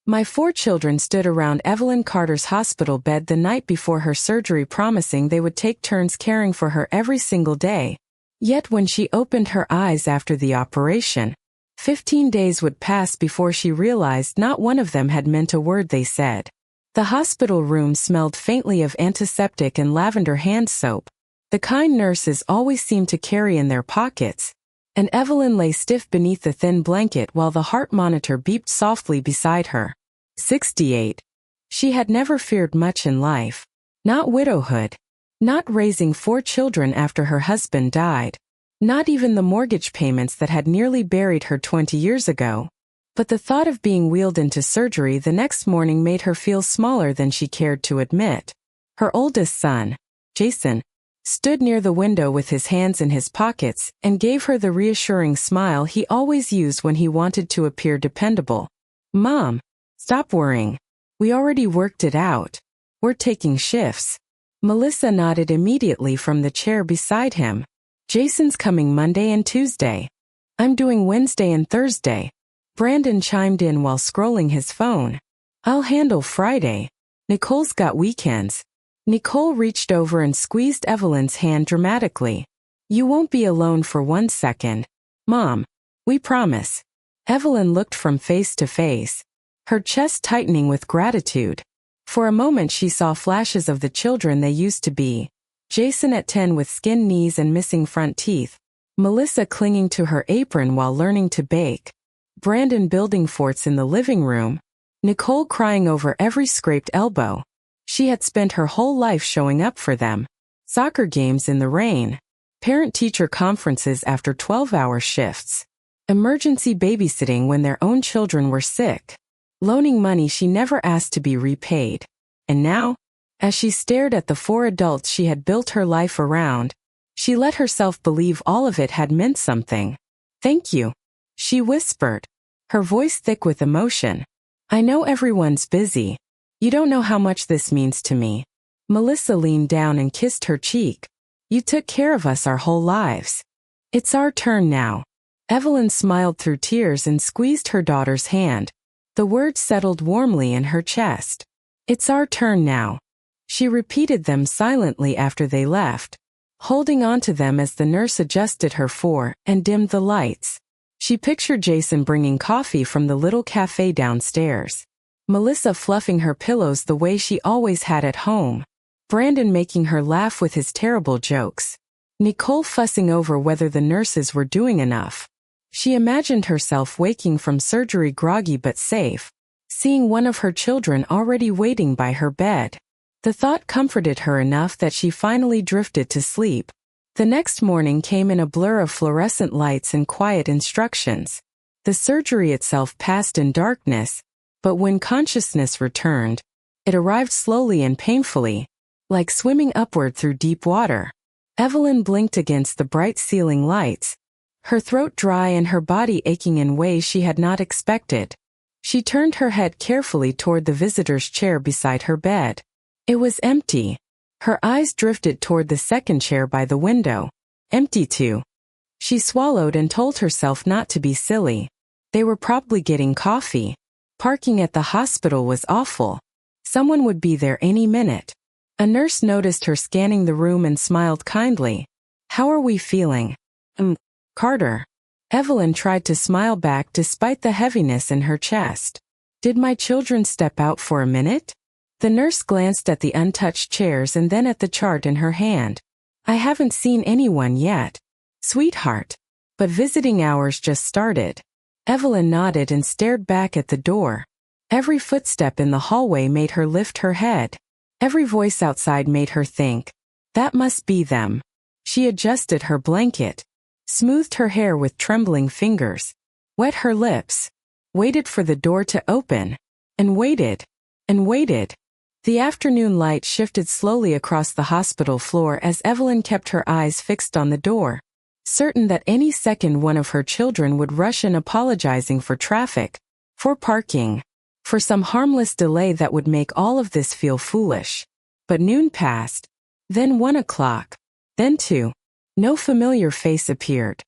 My 4 children stood around Evelyn Carter's hospital bed the night before her surgery, promising they would take turns caring for her every single day. Yet when she opened her eyes after the operation, 15 days would pass before she realized not one of them had meant a word they said. The hospital room smelled faintly of antiseptic and lavender hand soap, the kind nurses always seemed to carry in their pockets, and Evelyn lay stiff beneath the thin blanket while the heart monitor beeped softly beside her. 68. She had never feared much in life. Not widowhood. Not raising 4 children after her husband died. Not even the mortgage payments that had nearly buried her 20 years ago. But the thought of being wheeled into surgery the next morning made her feel smaller than she cared to admit. Her oldest son, Jason, stood near the window with his hands in his pockets and gave her the reassuring smile he always used when he wanted to appear dependable. "Mom, stop worrying. We already worked it out. We're taking shifts." Melissa nodded immediately from the chair beside him. "Jason's coming Monday and Tuesday. I'm doing Wednesday and Thursday." Brandon chimed in while scrolling his phone. "I'll handle Friday. Nicole's got weekends." Nicole reached over and squeezed Evelyn's hand dramatically. "You won't be alone for 1 second. Mom. We promise." Evelyn looked from face to face, her chest tightening with gratitude. For a moment she saw flashes of the children they used to be. Jason at 10 with skinned knees and missing front teeth. Melissa clinging to her apron while learning to bake. Brandon building forts in the living room. Nicole crying over every scraped elbow. She had spent her whole life showing up for them. Soccer games in the rain. Parent-teacher conferences after 12-hour shifts. Emergency babysitting when their own children were sick. Loaning money she never asked to be repaid. And now, as she stared at the 4 adults she had built her life around, she let herself believe all of it had meant something. "Thank you," she whispered, her voice thick with emotion. "I know everyone's busy. You don't know how much this means to me." Melissa leaned down and kissed her cheek. "You took care of us our whole lives. It's our turn now." Evelyn smiled through tears and squeezed her daughter's hand. The words settled warmly in her chest. "It's our turn now." She repeated them silently after they left, holding on to them as the nurse adjusted her for and dimmed the lights. She pictured Jason bringing coffee from the little cafe downstairs. Melissa fluffing her pillows the way she always had at home. Brandon making her laugh with his terrible jokes. Nicole fussing over whether the nurses were doing enough. She imagined herself waking from surgery groggy but safe, seeing one of her children already waiting by her bed. The thought comforted her enough that she finally drifted to sleep. The next morning came in a blur of fluorescent lights and quiet instructions. The surgery itself passed in darkness, but when consciousness returned, it arrived slowly and painfully, like swimming upward through deep water. Evelyn blinked against the bright ceiling lights, her throat dry and her body aching in ways she had not expected. She turned her head carefully toward the visitor's chair beside her bed. It was empty. Her eyes drifted toward the second chair by the window. Empty too. She swallowed and told herself not to be silly. They were probably getting coffee. Parking at the hospital was awful. Someone would be there any minute. A nurse noticed her scanning the room and smiled kindly. "How are we feeling?" Carter." Evelyn tried to smile back despite the heaviness in her chest. "Did my children step out for a minute?" The nurse glanced at the untouched chairs and then at the chart in her hand. "I haven't seen anyone yet, sweetheart. But visiting hours just started." Evelyn nodded and stared back at the door. Every footstep in the hallway made her lift her head. Every voice outside made her think, "That must be them." She adjusted her blanket, smoothed her hair with trembling fingers, wet her lips, waited for the door to open, and waited, and waited. The afternoon light shifted slowly across the hospital floor as Evelyn kept her eyes fixed on the door, certain that any second one of her children would rush in apologizing for traffic, for parking, for some harmless delay that would make all of this feel foolish. But noon passed, then 1 o'clock, then 2. No familiar face appeared.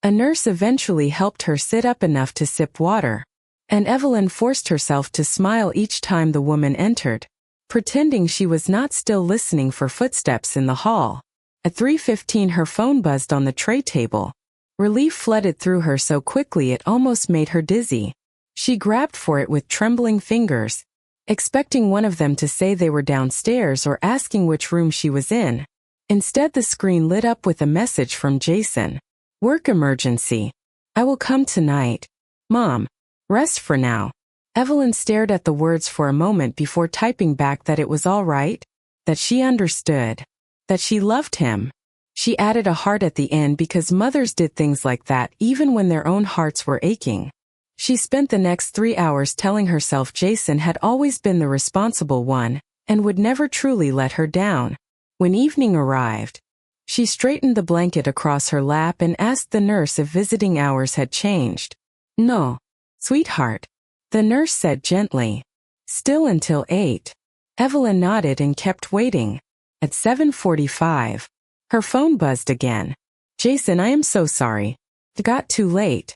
A nurse eventually helped her sit up enough to sip water. and Evelyn forced herself to smile each time the woman entered, pretending she was not still listening for footsteps in the hall. At 3:15 her phone buzzed on the tray table. Relief flooded through her so quickly it almost made her dizzy. She grabbed for it with trembling fingers, expecting one of them to say they were downstairs or asking which room she was in. Instead, the screen lit up with a message from Jason. "Work emergency. I will come tonight. Mom, rest for now." Evelyn stared at the words for a moment before typing back that it was all right, that she understood, that she loved him. She added a heart at the end because mothers did things like that even when their own hearts were aching. She spent the next 3 hours telling herself Jason had always been the responsible one and would never truly let her down. When evening arrived, she straightened the blanket across her lap and asked the nurse if visiting hours had changed. "No, sweetheart," the nurse said gently. "Still until 8. Evelyn nodded and kept waiting. At 7:45, her phone buzzed again. "Jason, I am so sorry. It got too late.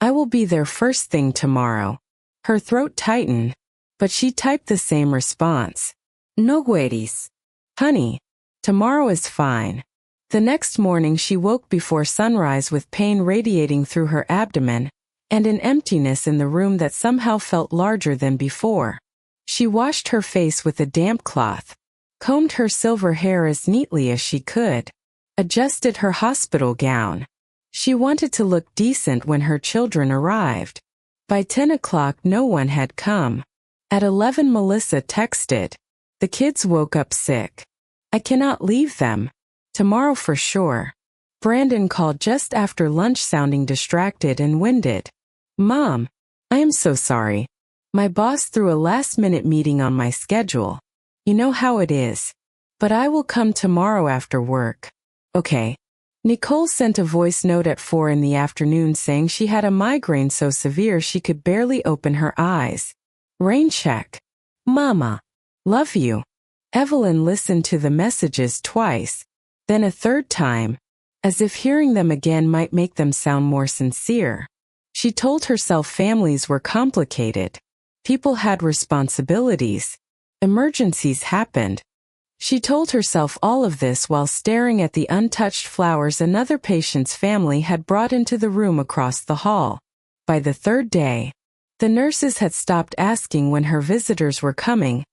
I will be there first thing tomorrow." Her throat tightened, but she typed the same response. "No worries. Honey, tomorrow is fine." The next morning she woke before sunrise with pain radiating through her abdomen and an emptiness in the room that somehow felt larger than before. She washed her face with a damp cloth, combed her silver hair as neatly as she could, adjusted her hospital gown. She wanted to look decent when her children arrived. By 10 o'clock no one had come. At 11 Melissa texted, "The kids woke up sick. I cannot leave them. Tomorrow for sure." Brandon called just after lunch sounding distracted and winded. "Mom, I am so sorry. My boss threw a last-minute meeting on my schedule. You know how it is. But I will come tomorrow after work." "Okay." Nicole sent a voice note at 4 in the afternoon saying she had a migraine so severe she could barely open her eyes. Rain check. "Mama. Love you." Evelyn listened to the messages twice, then a third time, as if hearing them again might make them sound more sincere. She told herself families were complicated. People had responsibilities. Emergencies happened. She told herself all of this while staring at the untouched flowers another patient's family had brought into the room across the hall. By the third day, the nurses had stopped asking when her visitors were coming,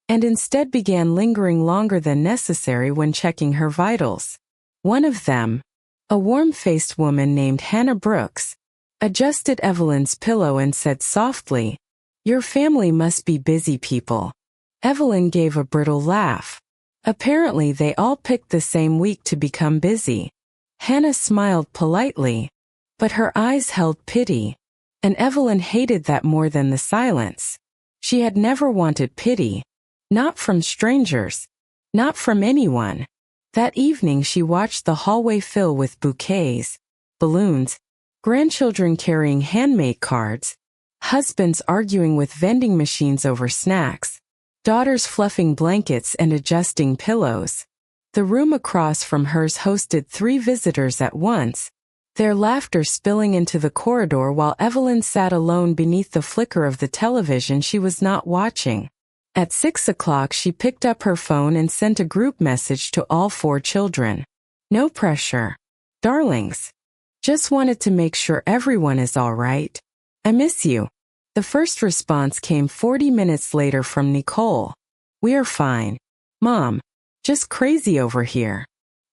and instead began lingering longer than necessary when checking her vitals. One of them, a warm-faced woman named Hannah Brooks, adjusted Evelyn's pillow and said softly, "Your family must be busy people." Evelyn gave a brittle laugh. Apparently they all picked the same week to become busy. Hannah smiled politely, but her eyes held pity, and Evelyn hated that more than the silence. She had never wanted pity. Not from strangers. Not from anyone. That evening she watched the hallway fill with bouquets, balloons, grandchildren carrying handmade cards, husbands arguing with vending machines over snacks, daughters fluffing blankets and adjusting pillows. The room across from hers hosted 3 visitors at once, their laughter spilling into the corridor while Evelyn sat alone beneath the flicker of the television she was not watching. At 6 o'clock she picked up her phone and sent a group message to all 4 children. "No pressure. Darlings. Just wanted to make sure everyone is all right. I miss you." The first response came 40 minutes later from Nicole. "We are fine. Mom. Just crazy over here."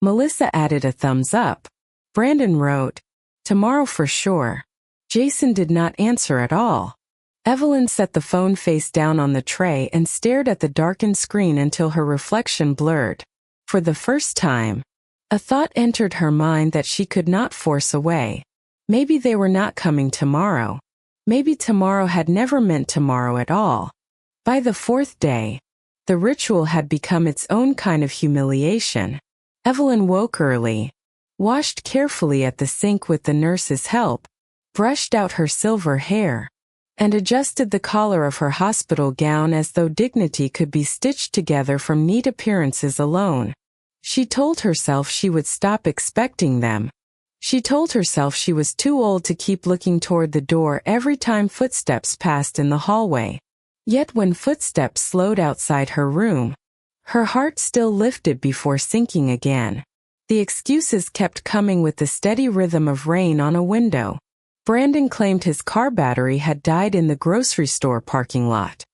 Melissa added a thumbs up. Brandon wrote, "Tomorrow for sure." Jason did not answer at all. Evelyn set the phone face down on the tray and stared at the darkened screen until her reflection blurred. For the first time, a thought entered her mind that she could not force away. Maybe they were not coming tomorrow. Maybe tomorrow had never meant tomorrow at all. By the 4th day, the ritual had become its own kind of humiliation. Evelyn woke early, washed carefully at the sink with the nurse's help, brushed out her silver hair, and adjusted the collar of her hospital gown as though dignity could be stitched together from neat appearances alone. She told herself she would stop expecting them, She told herself she was too old to keep looking toward the door every time footsteps passed in the hallway. Yet when footsteps slowed outside her room, her heart still lifted before sinking again. The excuses kept coming with the steady rhythm of rain on a window. Brandon claimed his car battery had died in the grocery store parking lot.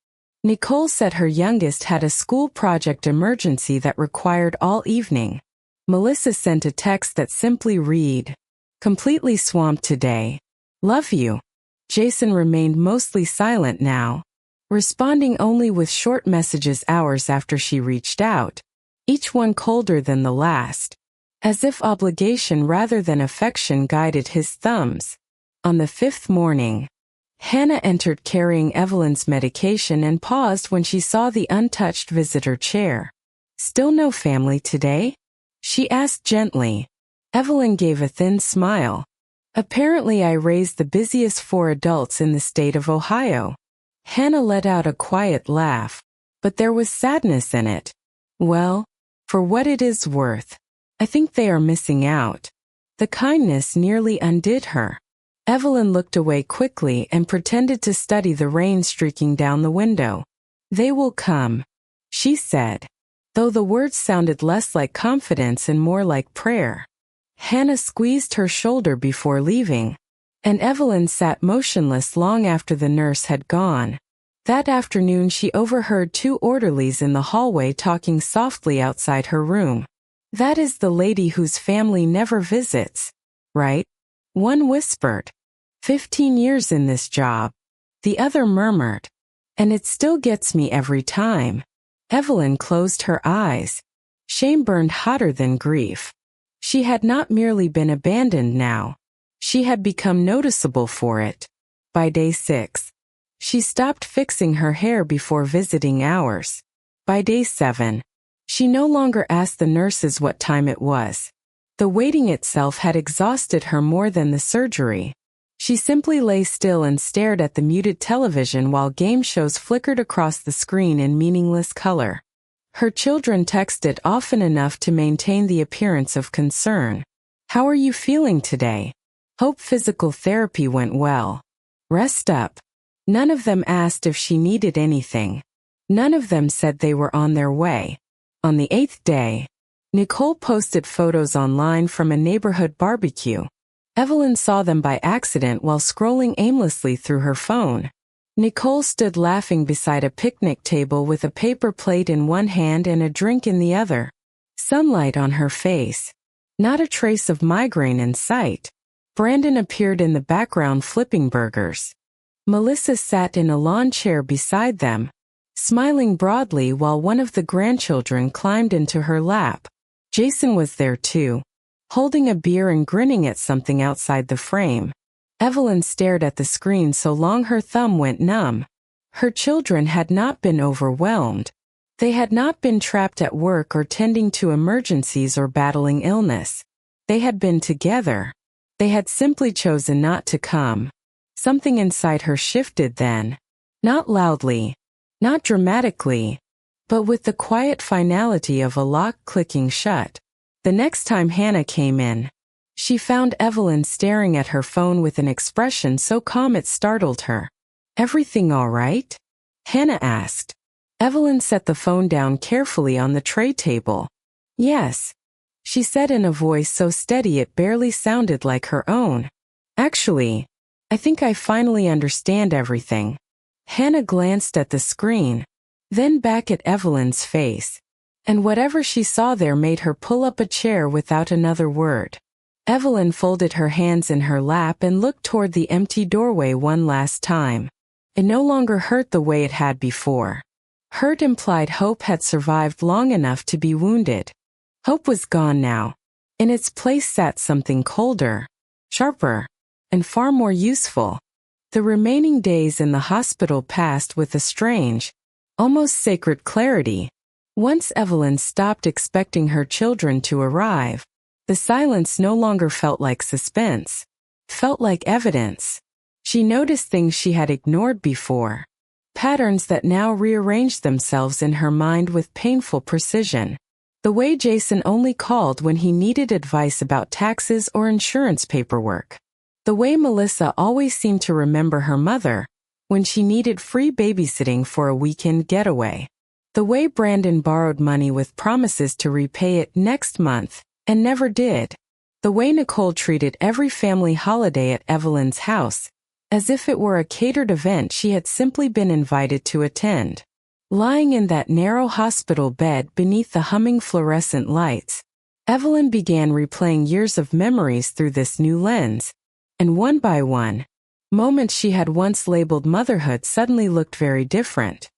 Nicole said her youngest had a school project emergency that required all evening. Melissa sent a text that simply read, "Completely swamped today. Love you." Jason remained mostly silent now, responding only with short messages hours after she reached out, each one colder than the last, as if obligation rather than affection guided his thumbs. On the fifth morning, Hannah entered carrying Evelyn's medication and paused when she saw the untouched visitor chair. "Still no family today?" she asked gently. Evelyn gave a thin smile. "Apparently I raised the busiest 4 adults in the state of Ohio." Hannah let out a quiet laugh, but there was sadness in it. "Well, for what it is worth, I think they are missing out." The kindness nearly undid her. Evelyn looked away quickly and pretended to study the rain streaking down the window. "They will come," she said, though the words sounded less like confidence and more like prayer. Hannah squeezed her shoulder before leaving, and Evelyn sat motionless long after the nurse had gone. That afternoon she overheard 2 orderlies in the hallway talking softly outside her room. "That is the lady whose family never visits, right?" One whispered. 15 years in this job." The other murmured. "And it still gets me every time." Evelyn closed her eyes. Shame burned hotter than grief. She had not merely been abandoned now. She had become noticeable for it. By day 6, she stopped fixing her hair before visiting hours. By day 7, she no longer asked the nurses what time it was. The waiting itself had exhausted her more than the surgery. She simply lay still and stared at the muted television while game shows flickered across the screen in meaningless color. Her children texted often enough to maintain the appearance of concern. "How are you feeling today? Hope physical therapy went well. Rest up." None of them asked if she needed anything. None of them said they were on their way. On the 8th day, Nicole posted photos online from a neighborhood barbecue. Evelyn saw them by accident while scrolling aimlessly through her phone. Nicole stood laughing beside a picnic table with a paper plate in one hand and a drink in the other. Sunlight on her face. Not a trace of migraine in sight. Brandon appeared in the background flipping burgers. Melissa sat in a lawn chair beside them, smiling broadly while one of the grandchildren climbed into her lap. Jason was there too, holding a beer and grinning at something outside the frame. Evelyn stared at the screen so long her thumb went numb. Her children had not been overwhelmed. They had not been trapped at work or tending to emergencies or battling illness. They had been together. They had simply chosen not to come. Something inside her shifted then. Not loudly, not dramatically, but with the quiet finality of a lock clicking shut. The next time Hannah came in, she found Evelyn staring at her phone with an expression so calm it startled her. "Everything all right?" Hannah asked. Evelyn set the phone down carefully on the tray table. "Yes," she said in a voice so steady it barely sounded like her own. "Actually, I think I finally understand everything." Hannah glanced at the screen, then back at Evelyn's face, and whatever she saw there made her pull up a chair without another word. Evelyn folded her hands in her lap and looked toward the empty doorway one last time. It no longer hurt the way it had before. Hurt implied hope had survived long enough to be wounded. Hope was gone now. In its place sat something colder, sharper, and far more useful. The remaining days in the hospital passed with a strange, almost sacred clarity. Once Evelyn stopped expecting her children to arrive, the silence no longer felt like suspense, felt like evidence. She noticed things she had ignored before, patterns that now rearranged themselves in her mind with painful precision. The way Jason only called when he needed advice about taxes or insurance paperwork. The way Melissa always seemed to remember her mother when she needed free babysitting for a weekend getaway. The way Brandon borrowed money with promises to repay it next month and never did. The way Nicole treated every family holiday at Evelyn's house as if it were a catered event she had simply been invited to attend. Lying in that narrow hospital bed beneath the humming fluorescent lights, Evelyn began replaying years of memories through this new lens, and one by one, moments she had once labeled motherhood suddenly looked very different.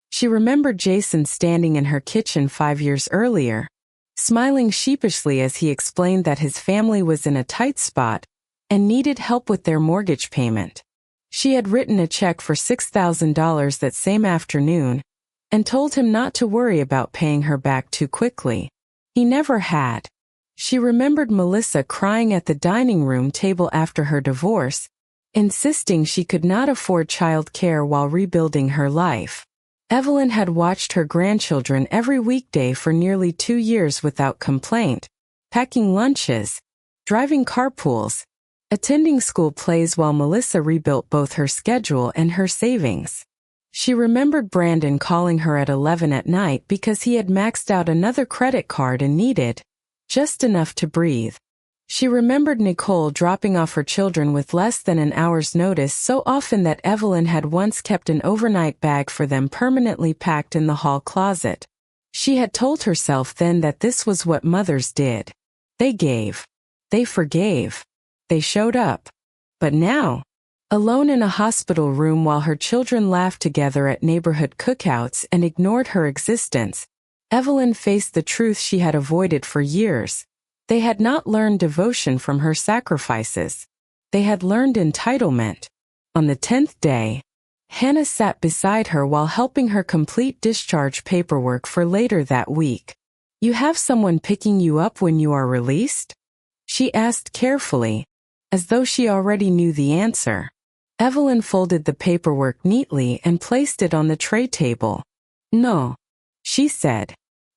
She remembered Jason standing in her kitchen 5 years earlier, smiling sheepishly as he explained that his family was in a tight spot and needed help with their mortgage payment. She had written a check for $6,000 that same afternoon and told him not to worry about paying her back too quickly. He never had. She remembered Melissa crying at the dining room table after her divorce, insisting she could not afford child care while rebuilding her life. Evelyn had watched her grandchildren every weekday for nearly 2 years without complaint, packing lunches, driving carpools, attending school plays while Melissa rebuilt both her schedule and her savings. She remembered Brandon calling her at 11 at night because he had maxed out another credit card and needed just enough to breathe. She remembered Nicole dropping off her children with less than an hour's notice so often that Evelyn had once kept an overnight bag for them permanently packed in the hall closet. She had told herself then that this was what mothers did. They gave. They forgave. They showed up. But now, alone in a hospital room while her children laughed together at neighborhood cookouts and ignored her existence, Evelyn faced the truth she had avoided for years. They had not learned devotion from her sacrifices. They had learned entitlement. On the 10th day, Hannah sat beside her while helping her complete discharge paperwork for later that week. "You have someone picking you up when you are released?" she asked carefully, as though she already knew the answer. Evelyn folded the paperwork neatly and placed it on the tray table. "No," she said.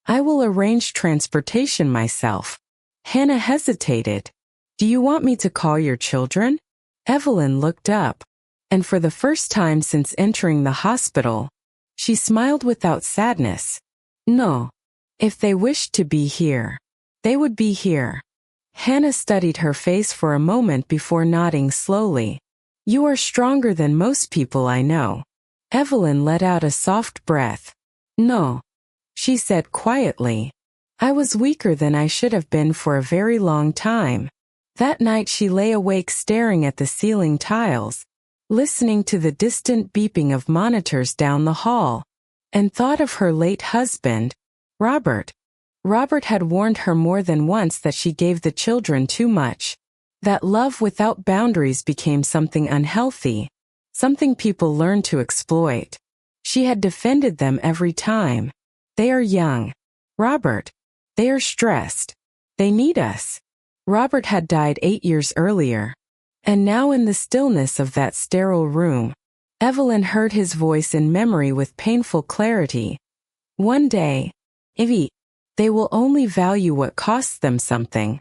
"I will arrange transportation myself." Hannah hesitated. "Do you want me to call your children?" Evelyn looked up, and for the first time since entering the hospital, she smiled without sadness. "No. If they wished to be here, they would be here." Hannah studied her face for a moment before nodding slowly. "You are stronger than most people I know." Evelyn let out a soft breath. "No," she said quietly. "I was weaker than I should have been for a very long time." That night she lay awake staring at the ceiling tiles, listening to the distant beeping of monitors down the hall, and thought of her late husband, Robert. Robert had warned her more than once that she gave the children too much, that love without boundaries became something unhealthy, something people learned to exploit. She had defended them every time. "They are young. Robert. They are stressed. They need us." Robert had died 8 years earlier. And now in the stillness of that sterile room, Evelyn heard his voice in memory with painful clarity. "One day, Ivy, they will only value what costs them something."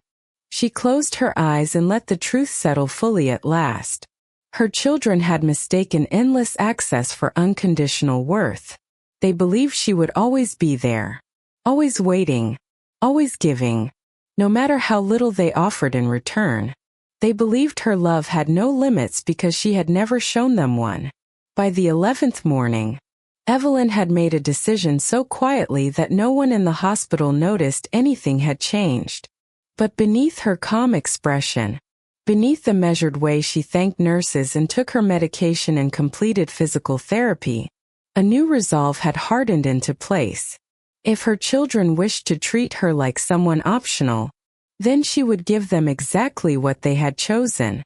She closed her eyes and let the truth settle fully at last. Her children had mistaken endless access for unconditional worth. They believed she would always be there, always waiting, always giving, no matter how little they offered in return. They believed her love had no limits because she had never shown them one. By the 11th morning, Evelyn had made a decision so quietly that no one in the hospital noticed anything had changed. But beneath her calm expression, beneath the measured way she thanked nurses and took her medication and completed physical therapy, a new resolve had hardened into place. If her children wished to treat her like someone optional, then she would give them exactly what they had chosen,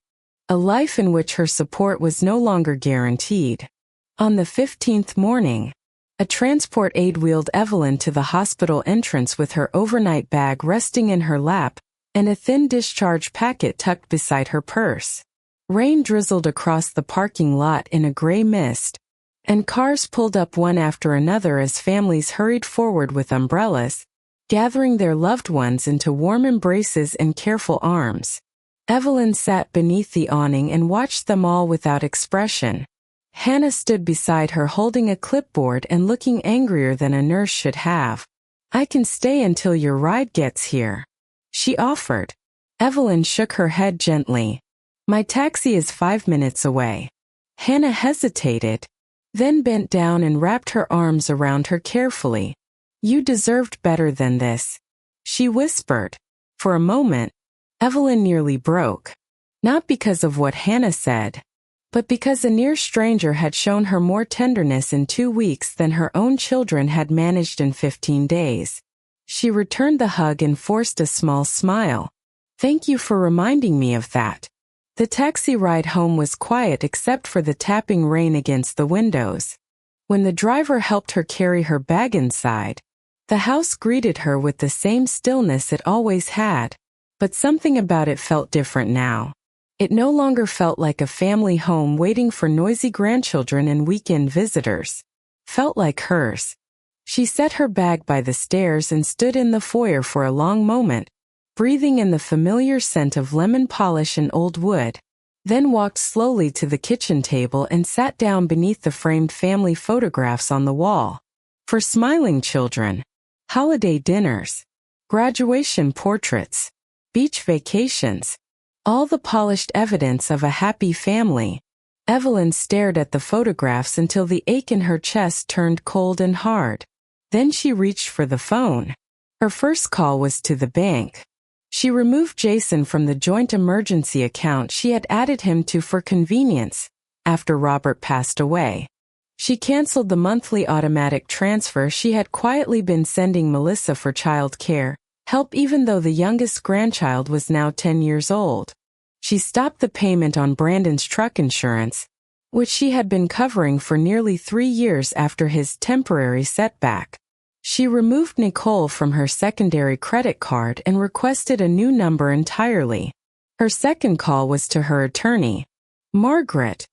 a life in which her support was no longer guaranteed. On the 15th morning, a transport aide wheeled Evelyn to the hospital entrance with her overnight bag resting in her lap and a thin discharge packet tucked beside her purse. Rain drizzled across the parking lot in a gray mist, and cars pulled up one after another as families hurried forward with umbrellas, gathering their loved ones into warm embraces and careful arms. Evelyn sat beneath the awning and watched them all without expression. Hannah stood beside her holding a clipboard and looking angrier than a nurse should have. "I can stay until your ride gets here," she offered. Evelyn shook her head gently. "My taxi is 5 minutes away." Hannah hesitated, then bent down and wrapped her arms around her carefully. "You deserved better than this," she whispered. For a moment, Evelyn nearly broke. Not because of what Hannah said, but because a near stranger had shown her more tenderness in 2 weeks than her own children had managed in 15 days. She returned the hug and forced a small smile. "Thank you for reminding me of that." The taxi ride home was quiet except for the tapping rain against the windows. When the driver helped her carry her bag inside, the house greeted her with the same stillness it always had, but something about it felt different now. It no longer felt like a family home waiting for noisy grandchildren and weekend visitors. Felt like hers. She set her bag by the stairs and stood in the foyer for a long moment, breathing in the familiar scent of lemon polish and old wood, then walked slowly to the kitchen table and sat down beneath the framed family photographs on the wall. For smiling children, holiday dinners, graduation portraits, beach vacations, all the polished evidence of a happy family. Evelyn stared at the photographs until the ache in her chest turned cold and hard. Then she reached for the phone. Her first call was to the bank. She removed Jason from the joint emergency account she had added him to for convenience, after Robert passed away. She canceled the monthly automatic transfer she had quietly been sending Melissa for child care, help even though the youngest grandchild was now 10 years old. She stopped the payment on Brandon's truck insurance, which she had been covering for nearly 3 years after his temporary setback. She removed Nicole from her secondary credit card and requested a new number entirely. Her second call was to her attorney. "Margaret,"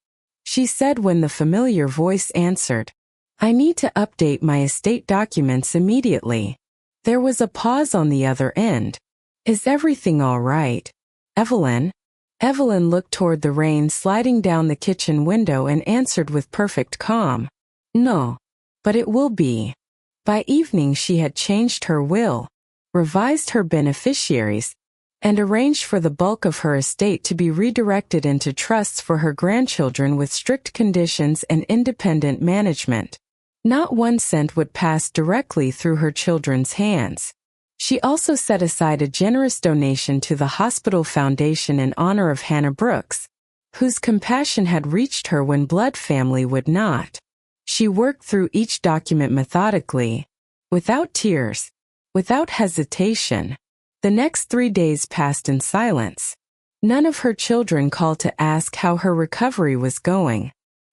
she said when the familiar voice answered, "I need to update my estate documents immediately." There was a pause on the other end. "Is everything all right, Evelyn?" Evelyn looked toward the rain sliding down the kitchen window and answered with perfect calm, "No, but it will be." By evening she had changed her will, revised her beneficiaries, and arranged for the bulk of her estate to be redirected into trusts for her grandchildren with strict conditions and independent management. Not 1 cent would pass directly through her children's hands. She also set aside a generous donation to the Hospital Foundation in honor of Hannah Brooks, whose compassion had reached her when blood family would not. She worked through each document methodically, without tears, without hesitation. The next 3 days passed in silence. None of her children called to ask how her recovery was going.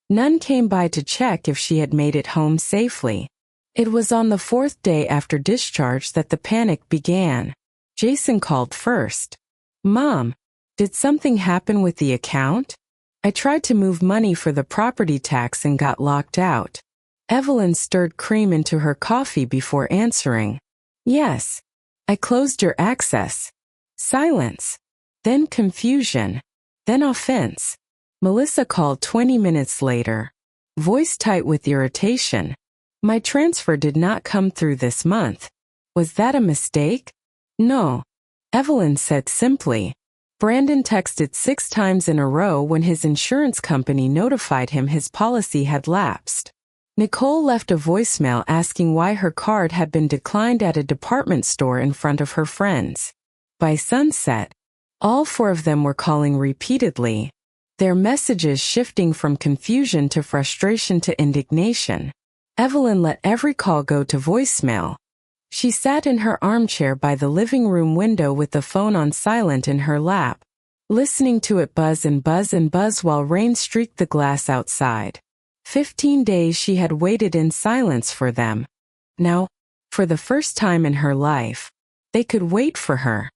None came by to check if she had made it home safely. It was on the 4th day after discharge that the panic began. Jason called first. "Mom, did something happen with the account? I tried to move money for the property tax and got locked out." Evelyn stirred cream into her coffee before answering. "Yes. I closed your access." Silence. Then confusion. Then offense. Melissa called 20 minutes later, voice tight with irritation. "My transfer did not come through this month. Was that a mistake?" "No," Evelyn said simply. Brandon texted 6 times in a row when his insurance company notified him his policy had lapsed. Nicole left a voicemail asking why her card had been declined at a department store in front of her friends. By sunset, all 4 of them were calling repeatedly, their messages shifting from confusion to frustration to indignation. Evelyn let every call go to voicemail. She sat in her armchair by the living room window with the phone on silent in her lap, listening to it buzz and buzz and buzz while rain streaked the glass outside. 15 days she had waited in silence for them. Now, for the first time in her life, they could wait for her.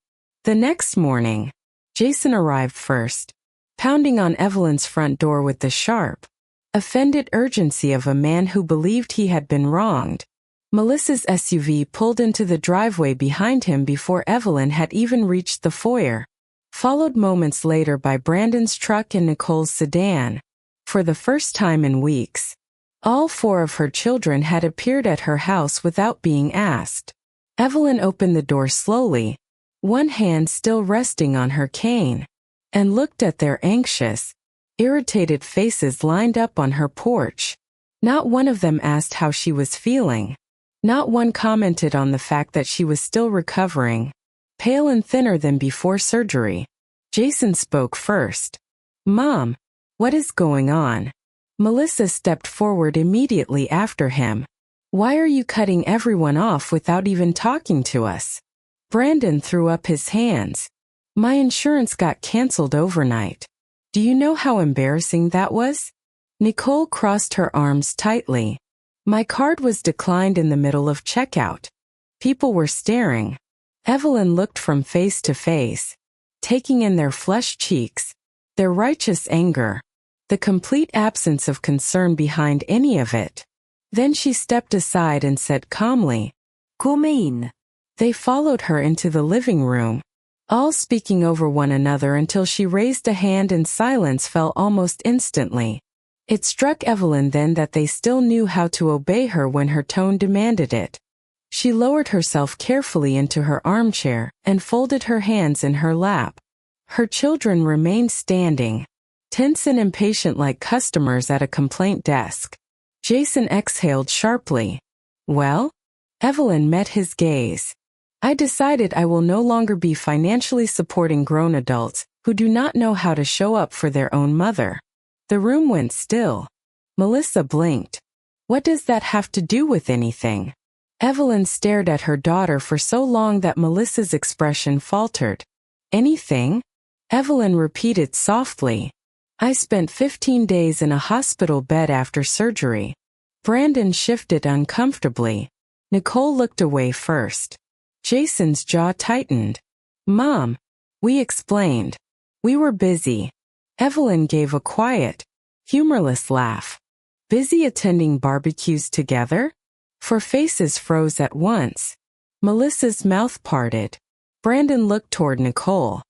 The next morning, Jason arrived first, pounding on Evelyn's front door with the sharp, offended urgency of a man who believed he had been wronged. Melissa's SUV pulled into the driveway behind him before Evelyn had even reached the foyer, followed moments later by Brandon's truck and Nicole's sedan. For the first time in weeks, all 4 of her children had appeared at her house without being asked. Evelyn opened the door slowly, one hand still resting on her cane, and looked at their anxious, irritated faces lined up on her porch. Not one of them asked how she was feeling. Not one commented on the fact that she was still recovering, pale and thinner than before surgery. Jason spoke first. "Mom, what is going on?" Melissa stepped forward immediately after him. "Why are you cutting everyone off without even talking to us?" Brandon threw up his hands. "My insurance got canceled overnight. Do you know how embarrassing that was?" Nicole crossed her arms tightly. "My card was declined in the middle of checkout. People were staring." Evelyn looked from face to face, taking in their flushed cheeks, their righteous anger, the complete absence of concern behind any of it. Then she stepped aside and said calmly, "Come in." They followed her into the living room, all speaking over one another until she raised a hand and silence fell almost instantly. It struck Evelyn then that they still knew how to obey her when her tone demanded it. She lowered herself carefully into her armchair and folded her hands in her lap. Her children remained standing, tense and impatient like customers at a complaint desk. Jason exhaled sharply. "Well?" Evelyn met his gaze. "I decided I will no longer be financially supporting grown adults who do not know how to show up for their own mother." The room went still. Melissa blinked. "What does that have to do with anything?" Evelyn stared at her daughter for so long that Melissa's expression faltered. "Anything?" Evelyn repeated softly. "I spent 15 days in a hospital bed after surgery." Brandon shifted uncomfortably. Nicole looked away first. Jason's jaw tightened. "Mom," we explained. "We were busy." Evelyn gave a quiet, humorless laugh. "Busy attending barbecues together?" For faces froze at once. Melissa's mouth parted. Brandon looked toward Nicole.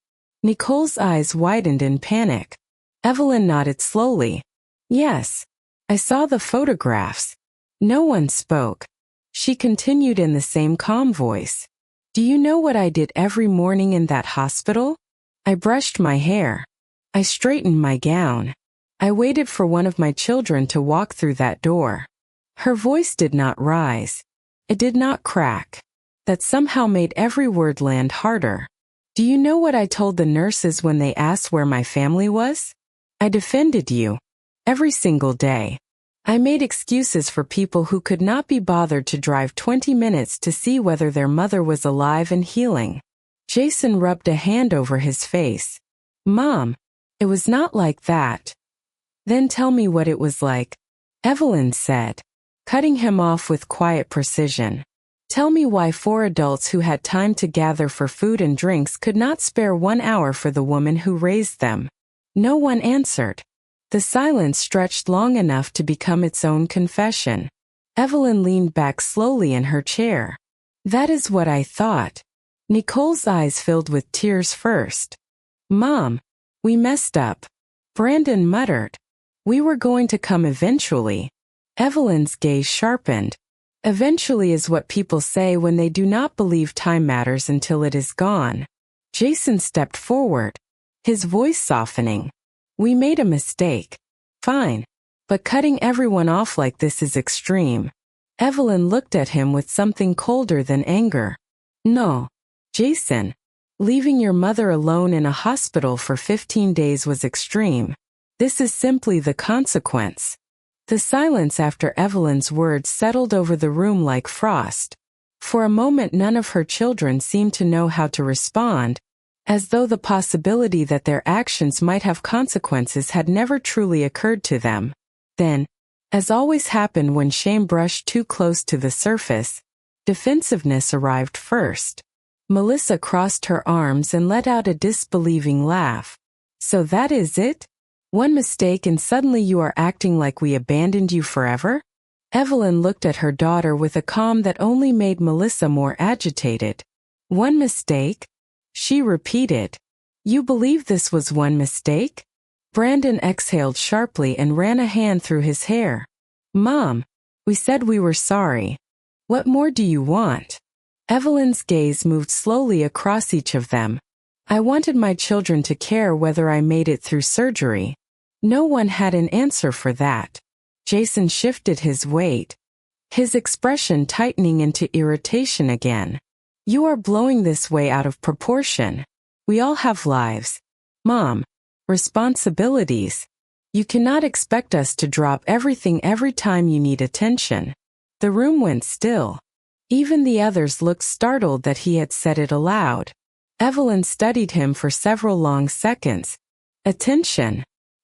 Nicole's eyes widened in panic. Evelyn nodded slowly. "Yes, I saw the photographs." No one spoke. She continued in the same calm voice. "Do you know what I did every morning in that hospital? I brushed my hair. I straightened my gown. I waited for one of my children to walk through that door." Her voice did not rise. It did not crack. That somehow made every word land harder. "Do you know what I told the nurses when they asked where my family was? I defended you. Every single day. I made excuses for people who could not be bothered to drive 20 minutes to see whether their mother was alive and healing." Jason rubbed a hand over his face. "Mom, it was not like that." "Then tell me what it was like," Evelyn said, cutting him off with quiet precision. "Tell me why 4 adults who had time to gather for food and drinks could not spare 1 hour for the woman who raised them." No one answered. The silence stretched long enough to become its own confession. Evelyn leaned back slowly in her chair. "That is what I thought." Nicole's eyes filled with tears first. "Mom, we messed up." Brandon muttered. "We were going to come eventually." Evelyn's gaze sharpened. Eventually is what people say when they do not believe time matters until it is gone. Jason stepped forward, his voice softening. "We made a mistake. Fine. But cutting everyone off like this is extreme." Evelyn looked at him with something colder than anger. "No, Jason. Leaving your mother alone in a hospital for 15 days was extreme. This is simply the consequence." The silence after Evelyn's words settled over the room like frost. For a moment none of her children seemed to know how to respond, as though the possibility that their actions might have consequences had never truly occurred to them. Then, as always happened when shame brushed too close to the surface, defensiveness arrived first. Melissa crossed her arms and let out a disbelieving laugh. "So that is it? One mistake and suddenly you are acting like we abandoned you forever?" Evelyn looked at her daughter with a calm that only made Melissa more agitated. One mistake? She repeated. You believe this was one mistake? Brandon exhaled sharply and ran a hand through his hair. Mom, we said we were sorry. What more do you want? Evelyn's gaze moved slowly across each of them. I wanted my children to care whether I made it through surgery. No one had an answer for that. Jason shifted his weight, his expression tightening into irritation again. You are blowing this way out of proportion. We all have lives. Mom, responsibilities. You cannot expect us to drop everything every time you need attention. The room went still. Even the others looked startled that he had said it aloud. Evelyn studied him for several long seconds. Attention,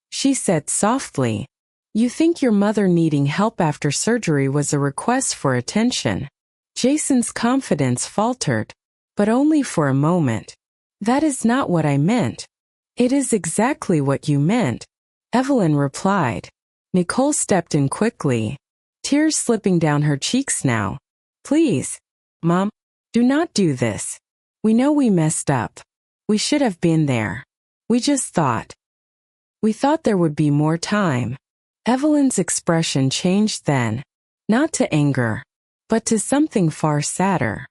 she said softly. You think your mother needing help after surgery was a request for attention? Jason's confidence faltered, but only for a moment. That is not what I meant. It is exactly what you meant, Evelyn replied. Nicole stepped in quickly, tears slipping down her cheeks now. Please, Mom, do not do this. We know we messed up. We should have been there. We just thought. We thought there would be more time. Evelyn's expression changed then, not to anger, but to something far sadder.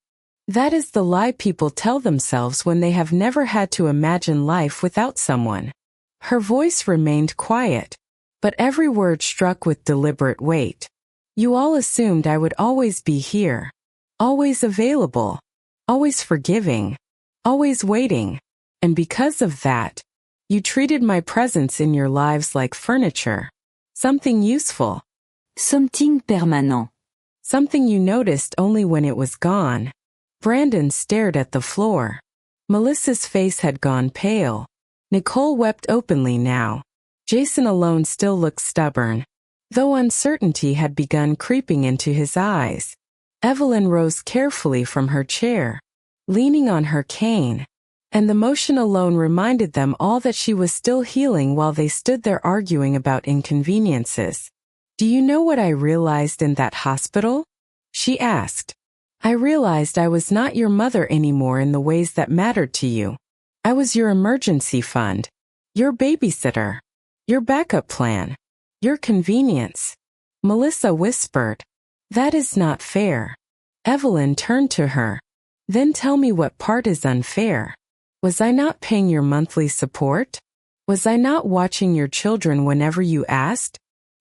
That is the lie people tell themselves when they have never had to imagine life without someone. Her voice remained quiet, but every word struck with deliberate weight. You all assumed I would always be here, always available, always forgiving, always waiting, and because of that, you treated my presence in your lives like furniture. Something useful. Something permanent. Something you noticed only when it was gone. Brandon stared at the floor. Melissa's face had gone pale. Nicole wept openly now. Jason alone still looked stubborn, though uncertainty had begun creeping into his eyes. Evelyn rose carefully from her chair, leaning on her cane, and the motion alone reminded them all that she was still healing while they stood there arguing about inconveniences. Do you know what I realized in that hospital? She asked. I realized I was not your mother anymore in the ways that mattered to you. I was your emergency fund, your babysitter, your backup plan, your convenience. Melissa whispered. That is not fair. Evelyn turned to her. Then tell me what part is unfair. Was I not paying your monthly support? Was I not watching your children whenever you asked?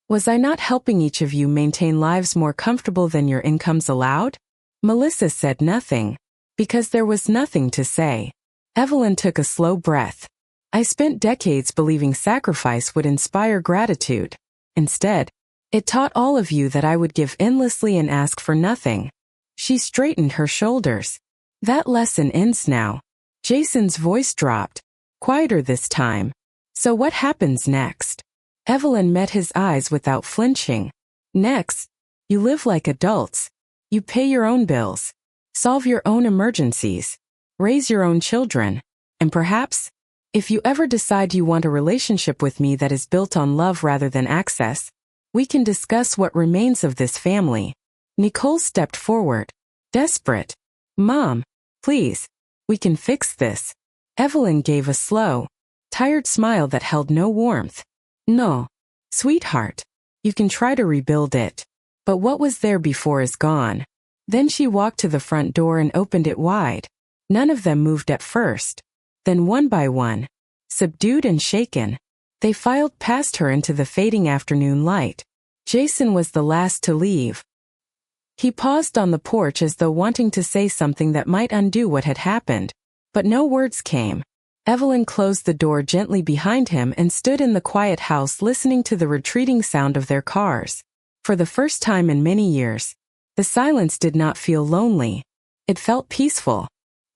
Was I not helping each of you maintain lives more comfortable than your incomes allowed? Melissa said nothing, because there was nothing to say. Evelyn took a slow breath. I spent decades believing sacrifice would inspire gratitude. Instead, it taught all of you that I would give endlessly and ask for nothing. She straightened her shoulders. That lesson ends now. Jason's voice dropped, quieter this time. So what happens next? Evelyn met his eyes without flinching. Next, you live like adults. You pay your own bills, solve your own emergencies, raise your own children, and perhaps, if you ever decide you want a relationship with me that is built on love rather than access, we can discuss what remains of this family. Nicole stepped forward, desperate. Mom, please. We can fix this. Evelyn gave a slow, tired smile that held no warmth. No, sweetheart. You can try to rebuild it. But what was there before is gone. Then she walked to the front door and opened it wide. None of them moved at first. Then one by one, subdued and shaken, they filed past her into the fading afternoon light. Jason was the last to leave. He paused on the porch as though wanting to say something that might undo what had happened, but no words came. Evelyn closed the door gently behind him and stood in the quiet house listening to the retreating sound of their cars. For the first time in many years, the silence did not feel lonely. It felt peaceful.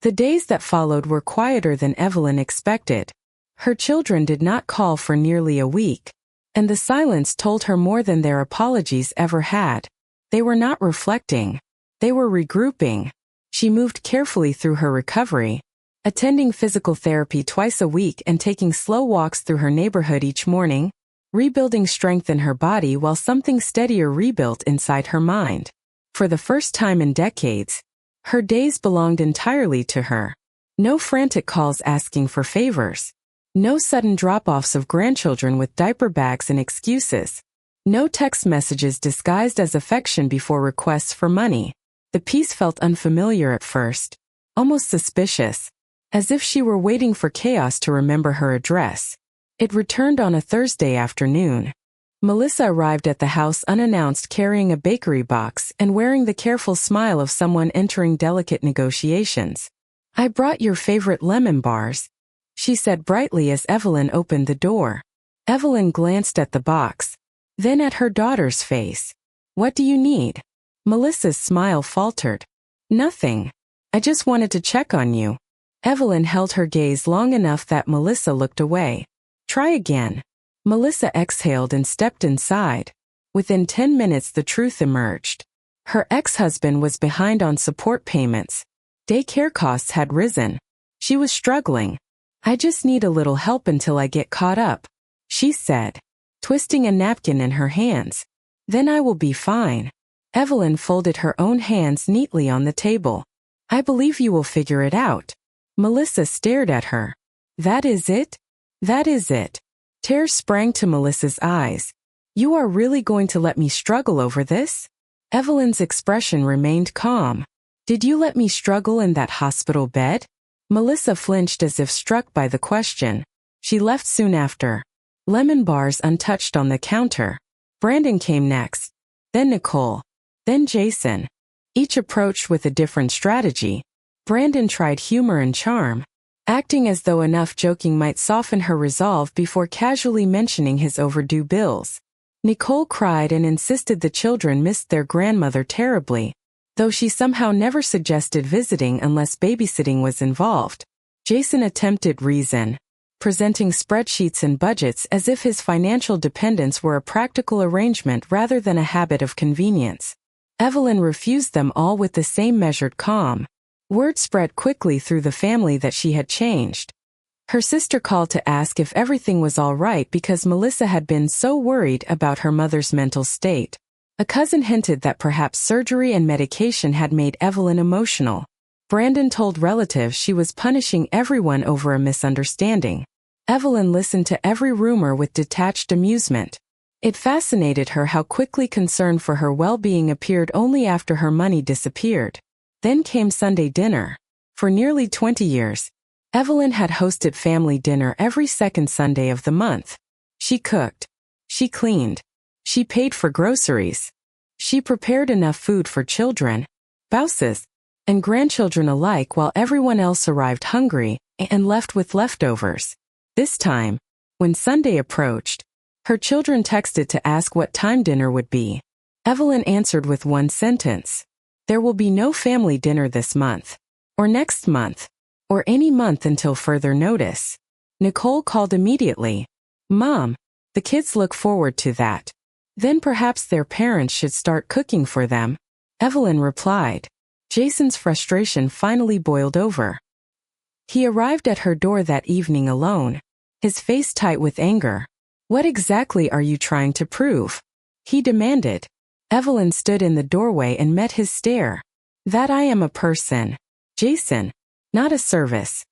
The days that followed were quieter than Evelyn expected. Her children did not call for nearly a week, and the silence told her more than their apologies ever had. They were not reflecting. They were regrouping. She moved carefully through her recovery, attending physical therapy twice a week and taking slow walks through her neighborhood each morning. rebuilding strength in her body while something steadier rebuilt inside her mind. For the first time in decades, her days belonged entirely to her. No frantic calls asking for favors. No sudden drop-offs of grandchildren with diaper bags and excuses. No text messages disguised as affection before requests for money. The peace felt unfamiliar at first, almost suspicious, as if she were waiting for chaos to remember her address. It returned on a Thursday afternoon. Melissa arrived at the house unannounced, carrying a bakery box and wearing the careful smile of someone entering delicate negotiations. "I brought your favorite lemon bars," she said brightly as Evelyn opened the door. Evelyn glanced at the box, then at her daughter's face. "What do you need?" Melissa's smile faltered. "Nothing. I just wanted to check on you." Evelyn held her gaze long enough that Melissa looked away. "Try again." Melissa exhaled and stepped inside. Within 10 minutes the truth emerged. Her ex-husband was behind on support payments. Daycare costs had risen. She was struggling. "I just need a little help until I get caught up," she said, twisting a napkin in her hands. "Then I will be fine." Evelyn folded her own hands neatly on the table. "I believe you will figure it out." Melissa stared at her. "That is it? That is it." Tears sprang to Melissa's eyes. "You are really going to let me struggle over this?" Evelyn's expression remained calm. "Did you let me struggle in that hospital bed?" Melissa flinched as if struck by the question. She left soon after. Lemon bars untouched on the counter. Brandon came next. Then Nicole. Then Jason. Each approached with a different strategy. Brandon tried humor and charm, acting as though enough joking might soften her resolve before casually mentioning his overdue bills. Nicole cried and insisted the children missed their grandmother terribly, though she somehow never suggested visiting unless babysitting was involved. Jason attempted reason, presenting spreadsheets and budgets as if his financial dependence were a practical arrangement rather than a habit of convenience. Evelyn refused them all with the same measured calm. Word spread quickly through the family that she had changed. Her sister called to ask if everything was all right because Melissa had been so worried about her mother's mental state. A cousin hinted that perhaps surgery and medication had made Evelyn emotional. Brandon told relatives she was punishing everyone over a misunderstanding. Evelyn listened to every rumor with detached amusement. It fascinated her how quickly concern for her well-being appeared only after her money disappeared. Then came Sunday dinner. For nearly 20 years, Evelyn had hosted family dinner every second Sunday of the month. She cooked. She cleaned. She paid for groceries. She prepared enough food for children, spouses, and grandchildren alike while everyone else arrived hungry and left with leftovers. This time, when Sunday approached, her children texted to ask what time dinner would be. Evelyn answered with one sentence. "There will be no family dinner this month, or next month, or any month until further notice." Nicole called immediately. "Mom, the kids look forward to that. Then perhaps their parents should start cooking for them." Evelyn replied. Jason's frustration finally boiled over. He arrived at her door that evening alone, his face tight with anger. "What exactly are you trying to prove?" he demanded. Evelyn stood in the doorway and met his stare. "That I am a person, Jason, not a service."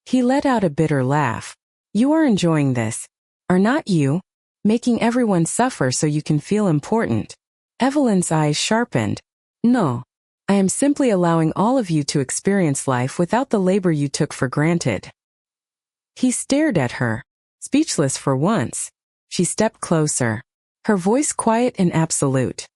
He let out a bitter laugh. "You are enjoying this, are not you? Making everyone suffer so you can feel important." Evelyn's eyes sharpened. "No, I am simply allowing all of you to experience life without the labor you took for granted." He stared at her, speechless for once. She stepped closer, her voice quiet and absolute.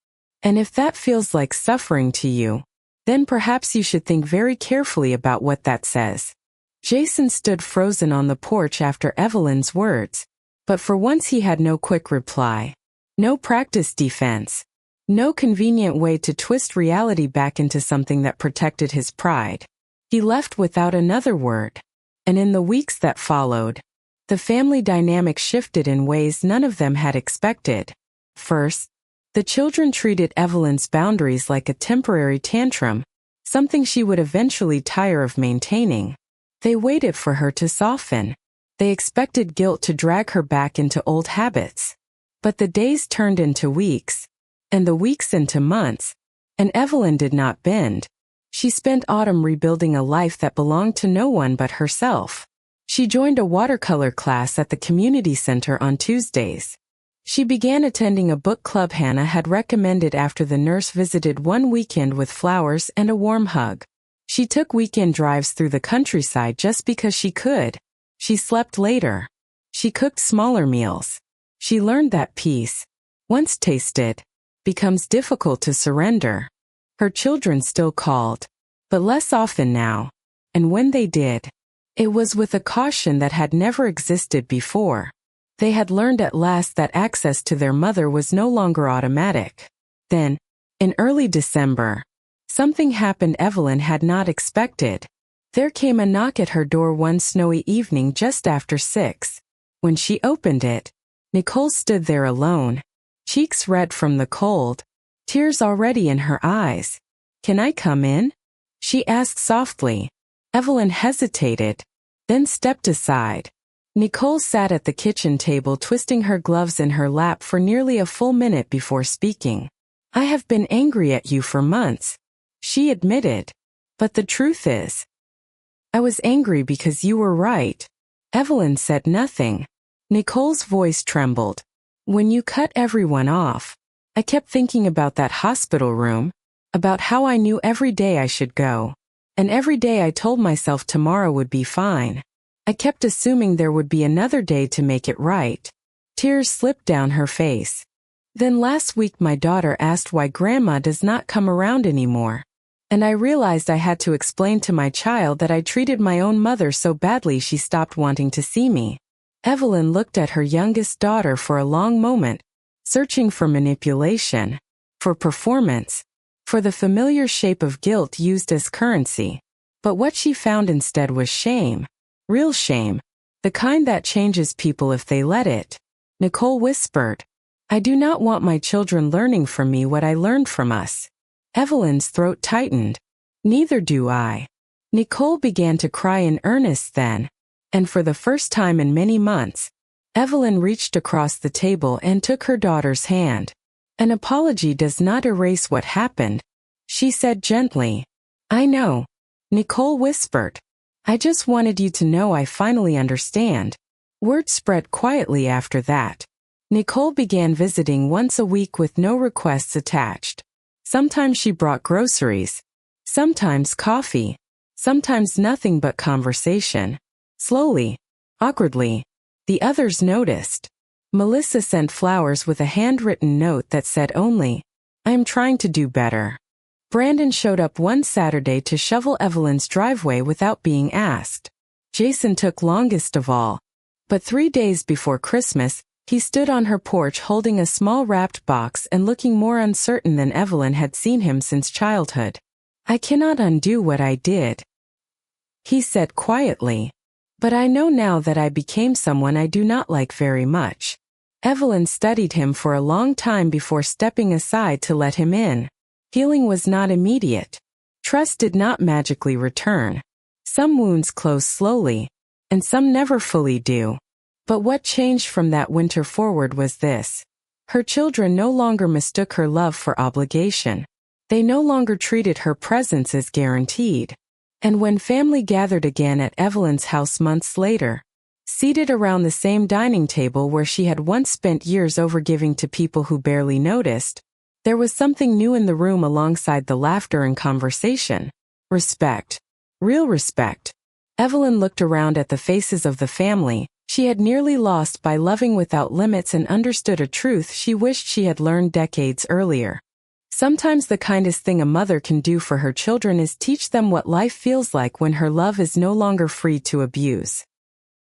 "And if that feels like suffering to you, then perhaps you should think very carefully about what that says." Jason stood frozen on the porch after Evelyn's words, but for once he had no quick reply. No practiced defense. No convenient way to twist reality back into something that protected his pride. He left without another word. And in the weeks that followed, the family dynamic shifted in ways none of them had expected. First, the children treated Evelyn's boundaries like a temporary tantrum, something she would eventually tire of maintaining. They waited for her to soften. They expected guilt to drag her back into old habits. But the days turned into weeks, and the weeks into months, and Evelyn did not bend. She spent autumn rebuilding a life that belonged to no one but herself. She joined a watercolor class at the community center on Tuesdays. She began attending a book club Hannah had recommended after the nurse visited one weekend with flowers and a warm hug. She took weekend drives through the countryside just because she could. She slept later. She cooked smaller meals. She learned that peace, once tasted, becomes difficult to surrender. Her children still called, but less often now, and when they did, it was with a caution that had never existed before. They had learned at last that access to their mother was no longer automatic. Then, in early December, something happened Evelyn had not expected. There came a knock at her door one snowy evening just after 6. When she opened it, Nicole stood there alone, cheeks red from the cold, tears already in her eyes. "Can I come in?" she asked softly. Evelyn hesitated, then stepped aside. Nicole sat at the kitchen table twisting her gloves in her lap for nearly a full minute before speaking. "I have been angry at you for months," she admitted. "But the truth is, I was angry because you were right." Evelyn said nothing. Nicole's voice trembled. "When you cut everyone off, I kept thinking about that hospital room, about how I knew every day I should go. And every day I told myself tomorrow would be fine. I kept assuming there would be another day to make it right." Tears slipped down her face. "Then last week my daughter asked why Grandma does not come around anymore. And I realized I had to explain to my child that I treated my own mother so badly she stopped wanting to see me." Evelyn looked at her youngest daughter for a long moment, searching for manipulation, for performance, for the familiar shape of guilt used as currency. But what she found instead was shame. Real shame. The kind that changes people if they let it. Nicole whispered, "I do not want my children learning from me what I learned from us." Evelyn's throat tightened. "Neither do I." Nicole began to cry in earnest then, and for the first time in many months, Evelyn reached across the table and took her daughter's hand. "An apology does not erase what happened," she said gently. "I know," Nicole whispered. "I just wanted you to know I finally understand." Word spread quietly after that. Nicole began visiting once a week with no requests attached. Sometimes she brought groceries, sometimes coffee, sometimes nothing but conversation. Slowly, awkwardly, the others noticed. Melissa sent flowers with a handwritten note that said only, "I am trying to do better." Brandon showed up one Saturday to shovel Evelyn's driveway without being asked. Jason took longest of all. But 3 days before Christmas, he stood on her porch holding a small wrapped box and looking more uncertain than Evelyn had seen him since childhood. "I cannot undo what I did," he said quietly. "But I know now that I became someone I do not like very much." Evelyn studied him for a long time before stepping aside to let him in. Healing was not immediate. Trust did not magically return. Some wounds close slowly, and some never fully do. But what changed from that winter forward was this. Her children no longer mistook her love for obligation. They no longer treated her presence as guaranteed. And when family gathered again at Evelyn's house months later, seated around the same dining table where she had once spent years overgiving to people who barely noticed, there was something new in the room alongside the laughter and conversation. Respect. Real respect. Evelyn looked around at the faces of the family she had nearly lost by loving without limits and understood a truth she wished she had learned decades earlier. Sometimes the kindest thing a mother can do for her children is teach them what life feels like when her love is no longer free to abuse.